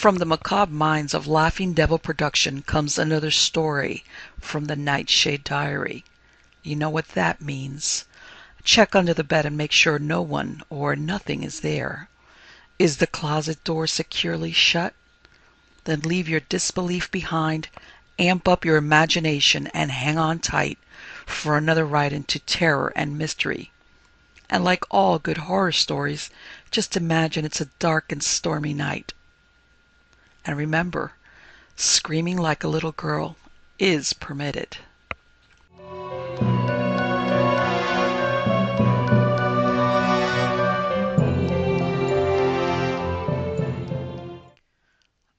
From the macabre minds of Laughing Devil Production comes another story from the Nightshade Diary. You know what that means. Check under the bed and make sure no one or nothing is there. Is the closet door securely shut? Then leave your disbelief behind, amp up your imagination, and hang on tight for another ride into terror and mystery. And like all good horror stories, just imagine it's a dark and stormy night. And remember, screaming like a little girl is permitted.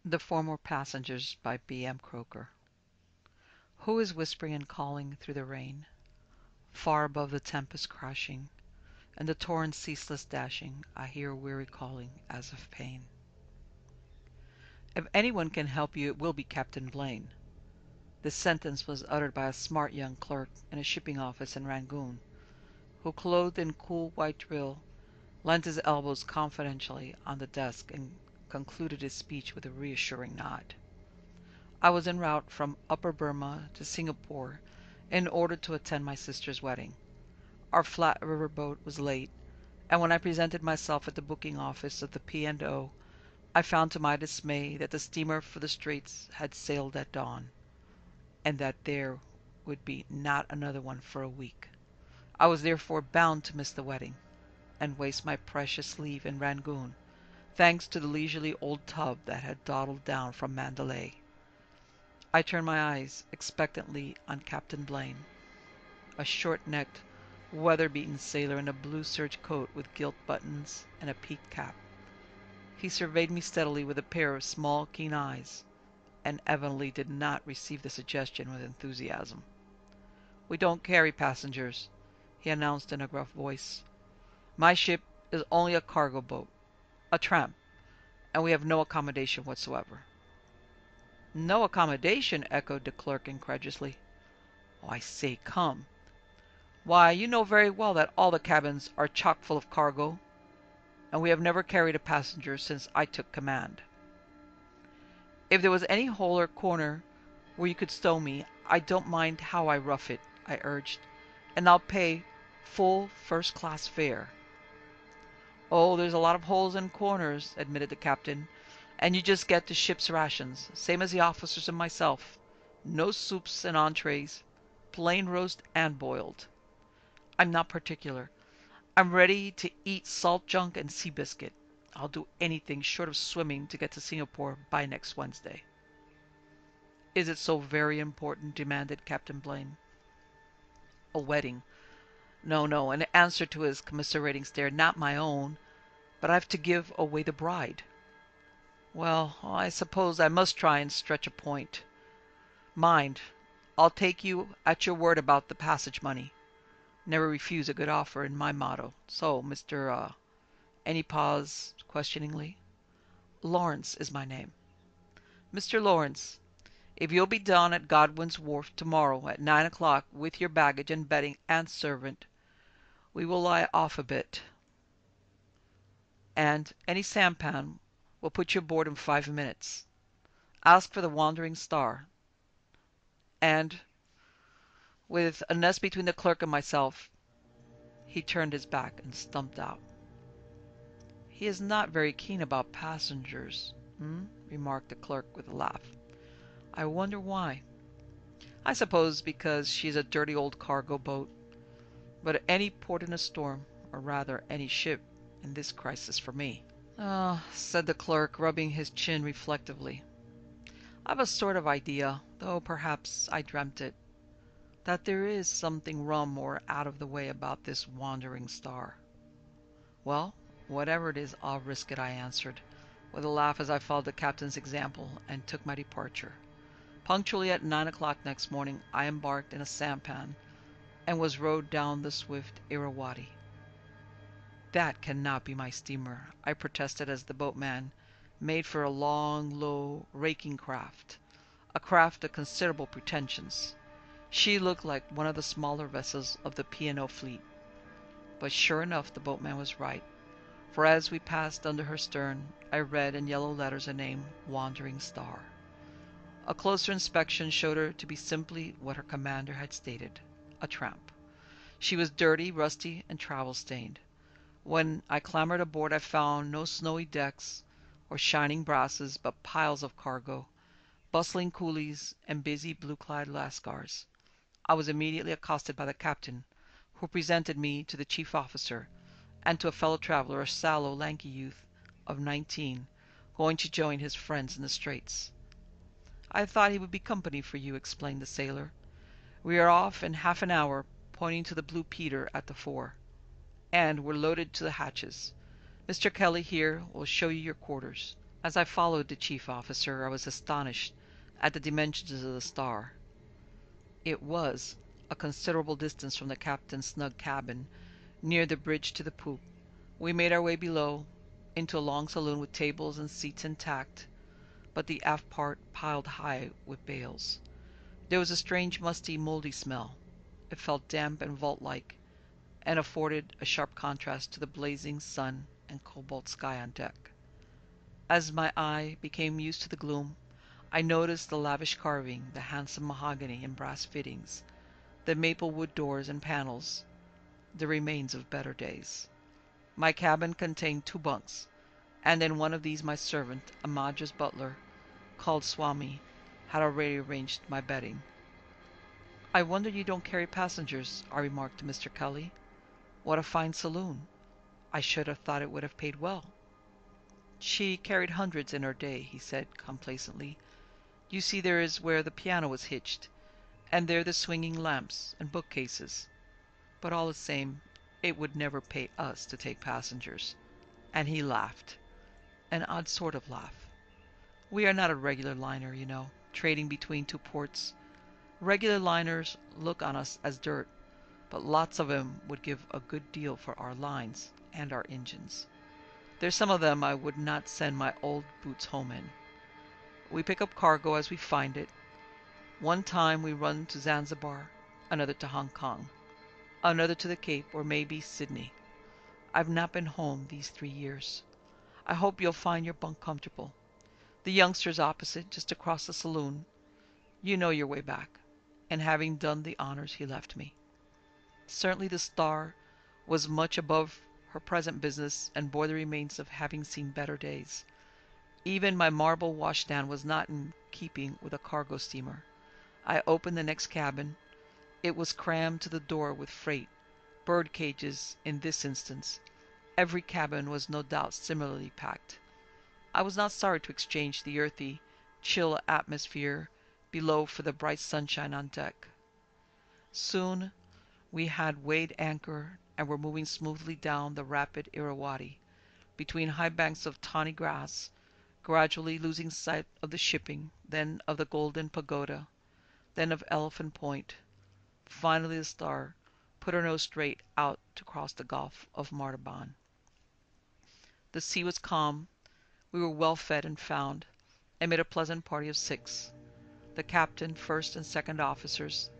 The Former Passengers by B.M. Croker. Who is whispering and calling through the rain? Far above the tempest crashing, and the torrent's ceaseless dashing, I hear a weary calling as of pain. If anyone can help you, it will be Captain Blaine. This sentence was uttered by a smart young clerk in a shipping office in Rangoon, who, clothed in cool white drill, leant his elbows confidentially on the desk and concluded his speech with a reassuring nod. I was en route from Upper Burma to Singapore in order to attend my sister's wedding. Our flat river boat was late, and when I presented myself at the booking office of the P&O, I found to my dismay that the steamer for the Straits had sailed at dawn, and that there would be not another one for a week. I was therefore bound to miss the wedding, and waste my precious leave in Rangoon, thanks to the leisurely old tub that had dawdled down from Mandalay. I turned my eyes expectantly on Captain Blaine, a short-necked, weather-beaten sailor in a blue serge coat with gilt buttons and a peaked cap. He surveyed me steadily with a pair of small, keen eyes, and evidently did not receive the suggestion with enthusiasm. "We don't carry passengers," he announced in a gruff voice. "My ship is only a cargo boat, a tramp, and we have no accommodation whatsoever." "No accommodation?" echoed the clerk incredulously. "Oh, I say, come. Why, you know very well that all the cabins are chock full of cargo, and we have never carried a passenger since I took command." "If there was any hole or corner where you could stow me, I don't mind how I rough it," I urged, "and I'll pay full first-class fare." "Oh, there's a lot of holes and corners," admitted the captain, "and you just get the ship's rations, same as the officers and myself. No soups and entrees, plain roast and boiled. I'm not particular. I'm ready to eat salt junk and sea biscuit. I'll do anything short of swimming to get to Singapore by next Wednesday." "Is it so very important?" demanded Captain Blaine. "A wedding. No, in answer to his commiserating stare, not my own, but I've to give away the bride." "Well, I suppose I must try and stretch a point. Mind, I'll take you at your word about the passage money. Never refuse a good offer in my motto. So, Mr. And he paused questioningly. "Lawrence is my name." "Mr. Lawrence, if you'll be down at Godwin's Wharf tomorrow at 9 o'clock with your baggage and bedding and servant, we will lie off a bit, and any sampan will put you aboard in 5 minutes. Ask for the Wandering Star." And, with a nest between the clerk and myself, he turned his back and stumped out. "He is not very keen about passengers, remarked the clerk with a laugh. "I wonder why. I suppose because she's a dirty old cargo boat. But any port in a storm, or rather any ship, in this crisis for me." "Ah," said the clerk, rubbing his chin reflectively. "I've a sort of idea, though perhaps I dreamt it, that there is something rum or out of the way about this Wandering Star." "Well, whatever it is, I'll risk it," I answered, with a laugh as I followed the captain's example and took my departure. Punctually at 9 o'clock next morning, I embarked in a sampan and was rowed down the swift Irrawaddy. "That cannot be my steamer," I protested as the boatman made for a long, low, raking craft, a craft of considerable pretensions. She looked like one of the smaller vessels of the P&O fleet. But sure enough, the boatman was right, for as we passed under her stern, I read in yellow letters a name, Wandering Star. A closer inspection showed her to be simply what her commander had stated, a tramp. She was dirty, rusty, and travel-stained. When I clambered aboard, I found no snowy decks or shining brasses, but piles of cargo, bustling coolies, and busy blue-clad lascars. I was immediately accosted by the captain, who presented me to the chief officer, and to a fellow traveler, a sallow, lanky youth of 19, going to join his friends in the Straits. "I thought he would be company for you," explained the sailor. "We are off in half an hour," pointing to the Blue Peter at the fore, "and we're loaded to the hatches. Mr. Kelly here will show you your quarters." As I followed the chief officer, I was astonished at the dimensions of the Star. It was a considerable distance from the captain's snug cabin, near the bridge to the poop. We made our way below, into a long saloon with tables and seats intact, but the aft part piled high with bales. There was a strange, musty, mouldy smell. It felt damp and vault-like, and afforded a sharp contrast to the blazing sun and cobalt sky on deck. As my eye became used to the gloom, I noticed the lavish carving, the handsome mahogany and brass fittings, the maple wood doors and panels, the remains of better days. My cabin contained 2 bunks, and in one of these my servant, a Madras butler, called Swami, had already arranged my bedding. "I wonder you don't carry passengers," I remarked to Mr. Kelly. "What a fine saloon! I should have thought it would have paid well." "She carried hundreds in her day," he said complacently. "You see, there is where the piano was hitched, and there the swinging lamps and bookcases. But all the same, it would never pay us to take passengers." And he laughed, an odd sort of laugh. "We are not a regular liner, you know, trading between 2 ports. Regular liners look on us as dirt, but lots of 'em would give a good deal for our lines and our engines. There's some of them I would not send my old boots home in. We pick up cargo as we find it. One time we run to Zanzibar, another to Hong Kong, another to the Cape, or maybe Sydney. I've not been home these 3 years. I hope you'll find your bunk comfortable. The youngster's opposite, just across the saloon. You know your way back." And having done the honors, he left me. Certainly the Star was much above her present business, and bore the remains of having seen better days. Even my marble washstand was not in keeping with a cargo steamer. I opened the next cabin. It was crammed to the door with freight, bird cages in this instance. Every cabin was no doubt similarly packed. I was not sorry to exchange the earthy, chill atmosphere below for the bright sunshine on deck. Soon we had weighed anchor and were moving smoothly down the rapid Irrawaddy, between high banks of tawny grass, gradually losing sight of the shipping, then of the Golden Pagoda, then of Elephant Point. Finally the Star put her nose straight out to cross the Gulf of Martaban. The sea was calm. We were well fed and found, and made a pleasant party of 6: the captain, first and second officers,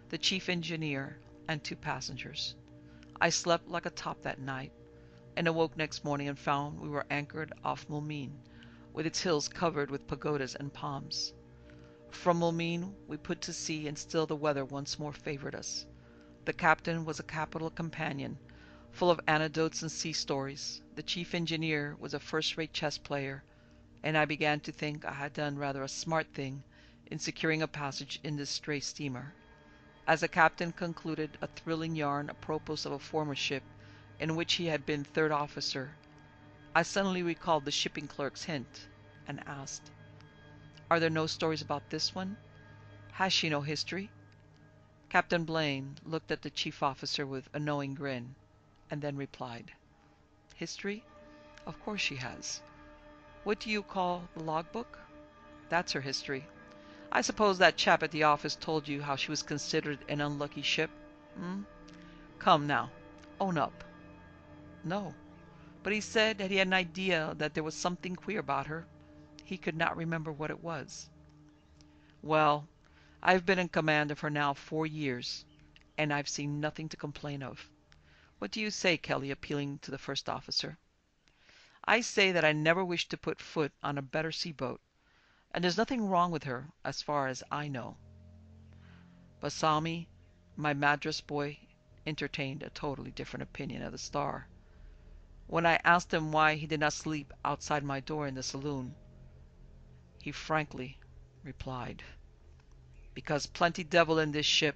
the chief engineer, and 2 passengers. I slept like a top that night, and awoke next morning and found we were anchored off Mulmeen, with its hills covered with pagodas and palms. From Mulmeen we put to sea, and still the weather once more favored us. The captain was a capital companion, full of anecdotes and sea stories. The chief engineer was a first-rate chess player, and I began to think I had done rather a smart thing in securing a passage in this stray steamer. As the captain concluded a thrilling yarn apropos of a former ship in which he had been 3rd officer, I suddenly recalled the shipping clerk's hint, and asked, "Are there no stories about this one? Has she no history?" Captain Blaine looked at the chief officer with a knowing grin, and then replied, "History? Of course she has. What do you call the logbook? That's her history. I suppose that chap at the office told you how she was considered an unlucky ship? Come now, own up." "No, but he said that he had an idea that there was something queer about her. He could not remember what it was." "Well, I've been in command of her now 4 years, and I've seen nothing to complain of. What do you say, Kelly?" appealing to the first officer. I say that I never wish to put foot on a better sea-boat, and there's nothing wrong with her, as far as I know. Balsami, my Madras boy, entertained a totally different opinion of the Star. When I asked him why he did not sleep outside my door in the saloon, he frankly replied, "Because plenty devil in this ship.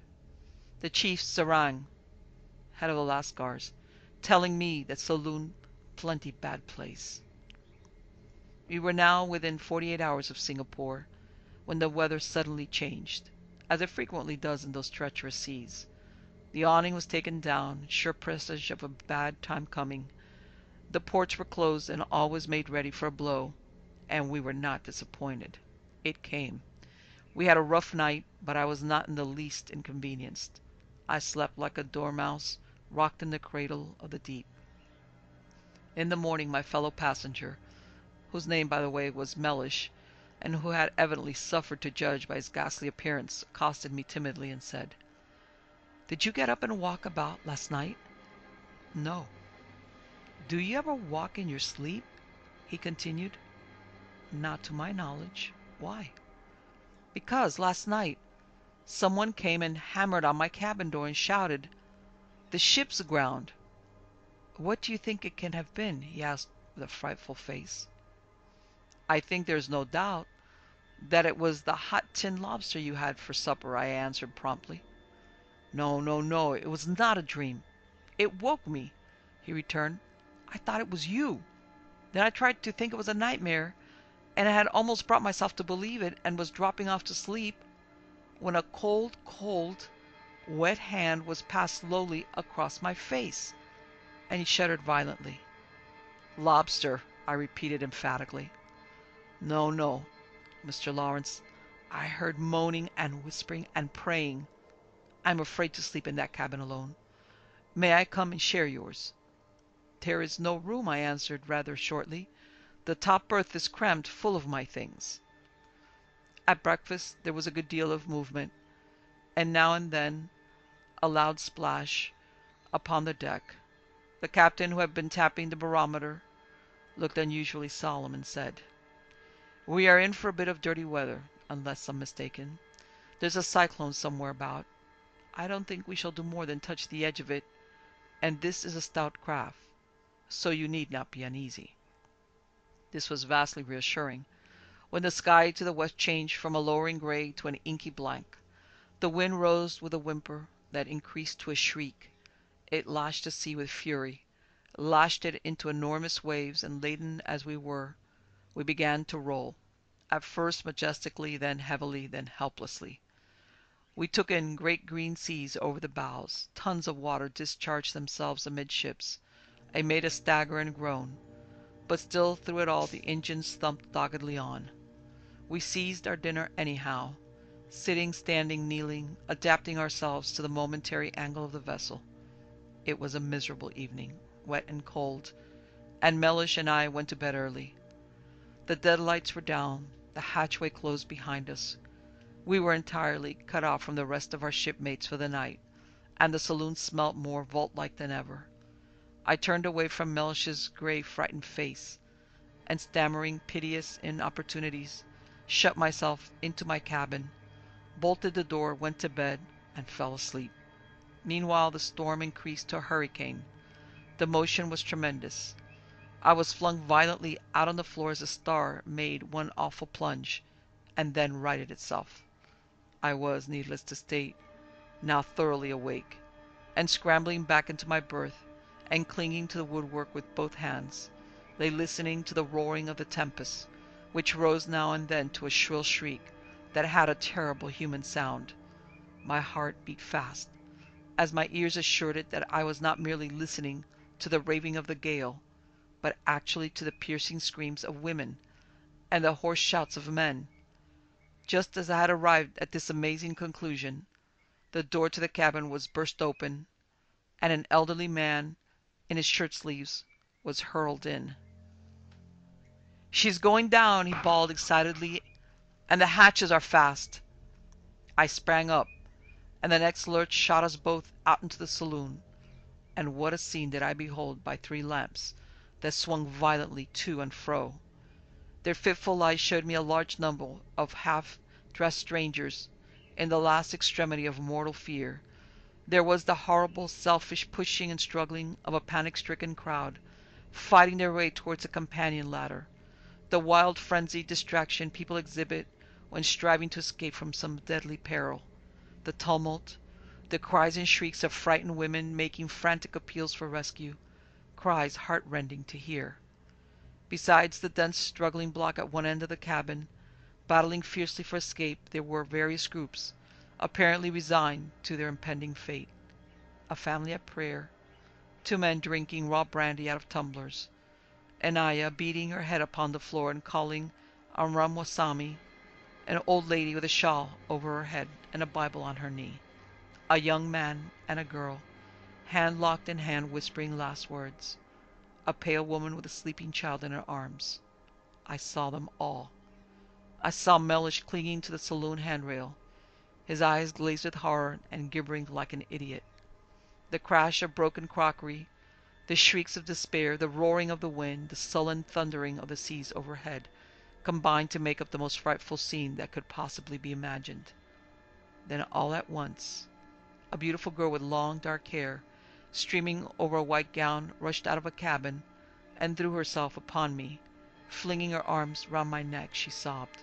The chief Sarang, head of the Lascars, telling me that saloon plenty bad place." We were now within 48 hours of Singapore, when the weather suddenly changed, as it frequently does in those treacherous seas. The awning was taken down, sure presage of a bad time coming. The ports were closed and all was made ready for a blow, and we were not disappointed. It came. We had a rough night, but I was not in the least inconvenienced. I slept like a dormouse, rocked in the cradle of the deep. In the morning my fellow passenger, whose name, by the way, was Mellish, and who had evidently suffered to judge by his ghastly appearance, accosted me timidly and said, "Did you get up and walk about last night?" "No." "Do you ever walk in your sleep?" he continued. "Not to my knowledge. Why?" "Because last night someone came and hammered on my cabin door and shouted, 'The ship's aground!' What do you think it can have been?" he asked with a frightful face. "I think there's no doubt that it was the hot tinned lobster you had for supper," I answered promptly. "No, no, no, it was not a dream. It woke me," he returned. "I thought it was you. Then I tried to think it was a nightmare, and I had almost brought myself to believe it and was dropping off to sleep, when a cold, cold, wet hand was passed slowly across my face," and he shuddered violently. "Lobster," I repeated emphatically. "No, no, Mr. Lawrence. I heard moaning and whispering and praying. I'm afraid to sleep in that cabin alone. May I come and share yours?" "There is no room," I answered rather shortly. "The top berth is crammed full of my things." At breakfast there was a good deal of movement, and now and then a loud splash upon the deck. The captain, who had been tapping the barometer, looked unusually solemn and said, "We are in for a bit of dirty weather, unless I'm mistaken. There's a cyclone somewhere about. I don't think we shall do more than touch the edge of it, and this is a stout craft, so you need not be uneasy." This was vastly reassuring. When the sky to the west changed from a lowering gray to an inky blank, the wind rose with a whimper that increased to a shriek. It lashed the sea with fury, lashed it into enormous waves, and laden as we were, we began to roll, at first majestically, then heavily, then helplessly. We took in great green seas over the bows. Tons of water discharged themselves amidships. I made us stagger and groan, but still through it all the engines thumped doggedly on. We seized our dinner anyhow, sitting, standing, kneeling, adapting ourselves to the momentary angle of the vessel. It was a miserable evening, wet and cold, and Mellish and I went to bed early. The deadlights were down, the hatchway closed behind us. We were entirely cut off from the rest of our shipmates for the night, and the saloon smelt more vault-like than ever. I turned away from Mellish's grey, frightened face, and stammering piteous inopportunities, shut myself into my cabin, bolted the door, went to bed, and fell asleep. Meanwhile the storm increased to a hurricane. The motion was tremendous. I was flung violently out on the floor as the Star made one awful plunge, and then righted itself. I was, needless to state, now thoroughly awake, and scrambling back into my berth, and clinging to the woodwork with both hands, lay listening to the roaring of the tempest, which rose now and then to a shrill shriek that had a terrible human sound. My heart beat fast, as my ears assured it that I was not merely listening to the raving of the gale, but actually to the piercing screams of women and the hoarse shouts of men. Just as I had arrived at this amazing conclusion, the door to the cabin was burst open, and an elderly man in his shirt-sleeves was hurled in. "She's going down," he bawled excitedly, "and the hatches are fast." I sprang up, and the next lurch shot us both out into the saloon. And what a scene did I behold by 3 lamps, that swung violently to and fro. Their fitful light showed me a large number of half-dressed strangers in the last extremity of mortal fear. There was the horrible, selfish pushing and struggling of a panic-stricken crowd, fighting their way towards a companion ladder. The wild, frenzied distraction people exhibit when striving to escape from some deadly peril. The tumult, the cries and shrieks of frightened women making frantic appeals for rescue, cries heart-rending to hear. Besides the dense struggling block at one end of the cabin, battling fiercely for escape, there were various groups, apparently resigned to their impending fate. A family at prayer, two men drinking raw brandy out of tumblers, Anaya beating her head upon the floor and calling Amram Wasami, an old lady with a shawl over her head and a Bible on her knee, a young man and a girl, hand locked in hand whispering last words, a pale woman with a sleeping child in her arms. I saw them all. I saw Mellish clinging to the saloon handrail, his eyes glazed with horror and gibbering like an idiot. The crash of broken crockery, the shrieks of despair, the roaring of the wind, the sullen thundering of the seas overhead, combined to make up the most frightful scene that could possibly be imagined. Then all at once, a beautiful girl with long dark hair, streaming over a white gown, rushed out of a cabin and threw herself upon me. Flinging her arms round my neck, she sobbed,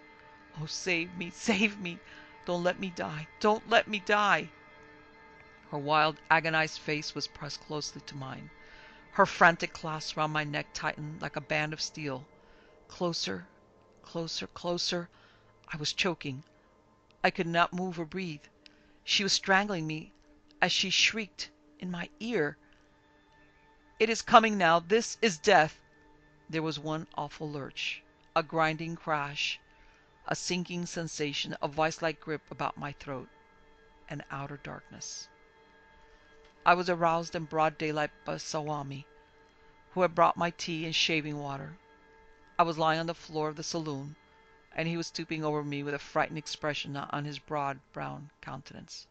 "Oh, save me, save me! Don't let me die! Don't let me die!" Her wild, agonized face was pressed closely to mine. Her frantic clasp round my neck tightened like a band of steel. Closer, closer, closer. I was choking. I could not move or breathe. She was strangling me as she shrieked in my ear, "It is coming now! This is death!" There was one awful lurch, a grinding crash, a sinking sensation, a vice-like grip about my throat, and outer darkness. I was aroused in broad daylight by Sawami, who had brought my tea and shaving water. I was lying on the floor of the saloon, and he was stooping over me with a frightened expression on his broad brown countenance.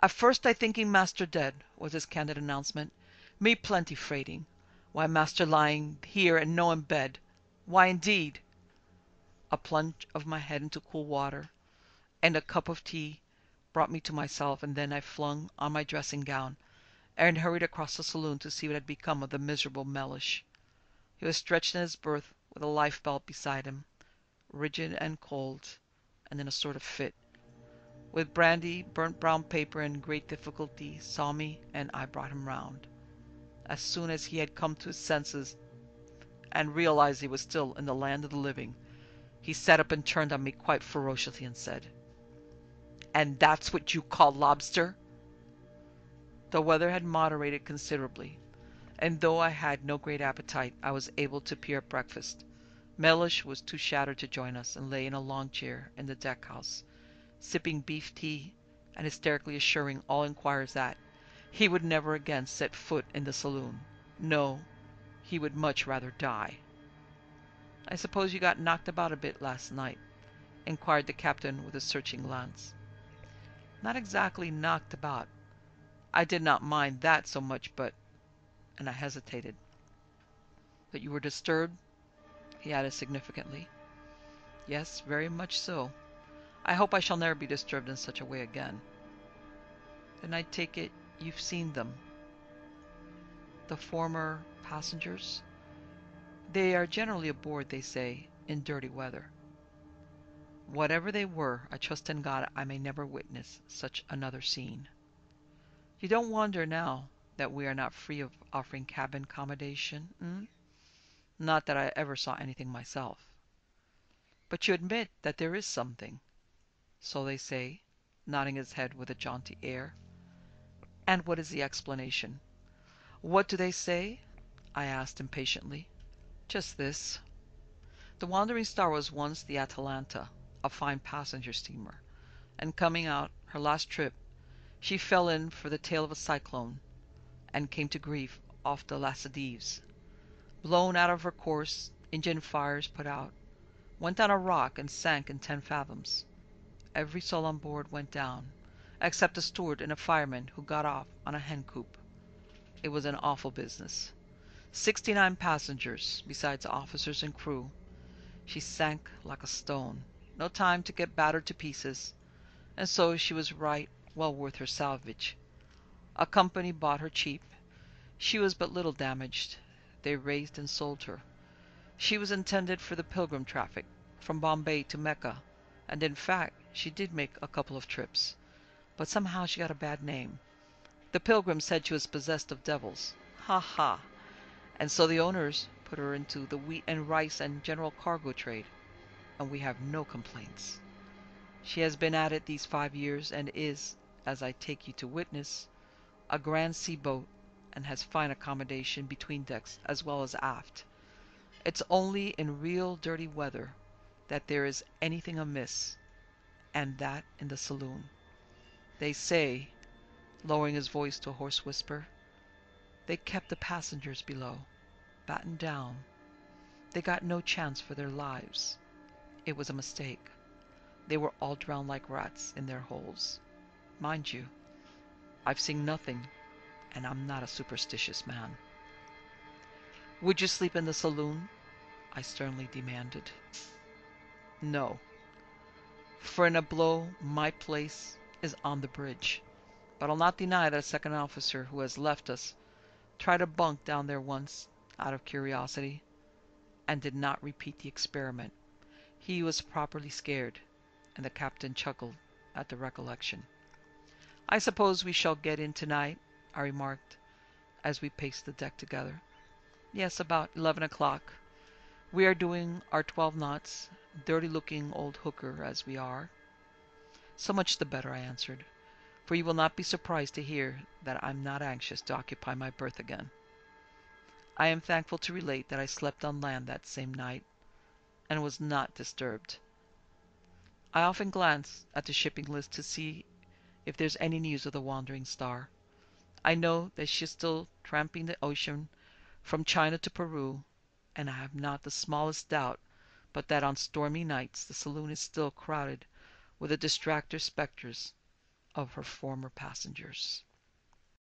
"At first I thinking master dead," was his candid announcement. "Me plenty freighting. Why master lying here and no in bed? Why indeed?" A plunge of my head into cool water and a cup of tea brought me to myself, and then I flung on my dressing gown and hurried across the saloon to see what had become of the miserable Mellish. He was stretched in his berth with a life belt beside him, rigid and cold, and in a sort of fit. With brandy, burnt brown paper, and great difficulty, saw me, and I brought him round. As soon as he had come to his senses and realized he was still in the land of the living, he sat up and turned on me quite ferociously and said, "And that's what you call lobster?" The weather had moderated considerably, and though I had no great appetite, I was able to appear at breakfast. Mellish was too shattered to join us, and lay in a long chair in the deck-house, sipping beef tea and hysterically assuring all inquirers that he would never again set foot in the saloon. No, he would much rather die. "I suppose you got knocked about a bit last night?" inquired the captain with a searching glance. "Not exactly knocked about. I did not mind that so much, but—" and I hesitated. "But you were disturbed?" he added significantly. "Yes, very much so. I hope I shall never be disturbed in such a way again." "Then I take it you've seen them?" "The former passengers?" "They are generally aboard, they say, in dirty weather." "Whatever they were, I trust in God I may never witness such another scene." "You don't wonder now that we are not free of offering cabin accommodation, eh?" "Not that I ever saw anything myself." "But you admit that there is something?" "So they say," nodding his head with a jaunty air. "And what is the explanation?" "What do they say?" I asked impatiently. "Just this. The Wandering Star was once the Atalanta, a fine passenger steamer, and coming out her last trip, she fell in for the tail of a cyclone, and came to grief off the Lassadives. Blown out of her course, engine fires put out, went on a rock and sank in 10 fathoms. Every soul on board went down, except a steward and a fireman who got off on a hen coop. It was an awful business. 69 passengers, besides officers and crew. She sank like a stone. No time to get battered to pieces. And so she was right well worth her salvage. A company bought her cheap. She was but little damaged. They raised and sold her. She was intended for the pilgrim traffic, from Bombay to Mecca, and in fact she did make a couple of trips. But somehow she got a bad name. The pilgrims said she was possessed of devils. Ha ha! And so the owners put her into the wheat and rice and general cargo trade, and we have no complaints. She has been at it these 5 years, and is, as I take you to witness, a grand sea boat, and has fine accommodation between decks as well as aft. It's only in real dirty weather that there is anything amiss, and that in the saloon. They say, lowering his voice to a hoarse whisper, they kept the passengers below, battened down. They got no chance for their lives. It was a mistake. They were all drowned like rats in their holes. Mind you, I've seen nothing, and I'm not a superstitious man. Would you sleep in the saloon? I sternly demanded. No, for in a blow my place is on the bridge. But I'll not deny that a second officer who has left us tried a bunk down there once, out of curiosity, and did not repeat the experiment. He was properly scared, and the captain chuckled at the recollection. I suppose we shall get in tonight, I remarked, as we paced the deck together. Yes, about 11 o'clock. We are doing our 12 knots, dirty-looking old hooker as we are. So much the better, I answered, for you will not be surprised to hear that I'm not anxious to occupy my berth again. I am thankful to relate that I slept on land that same night, and was not disturbed. I often glance at the shipping list to see if there's any news of the Wandering Star. I know that she is still tramping the ocean from China to Peru, and I have not the smallest doubt but that on stormy nights the saloon is still crowded with the distractor spectres of her former passengers.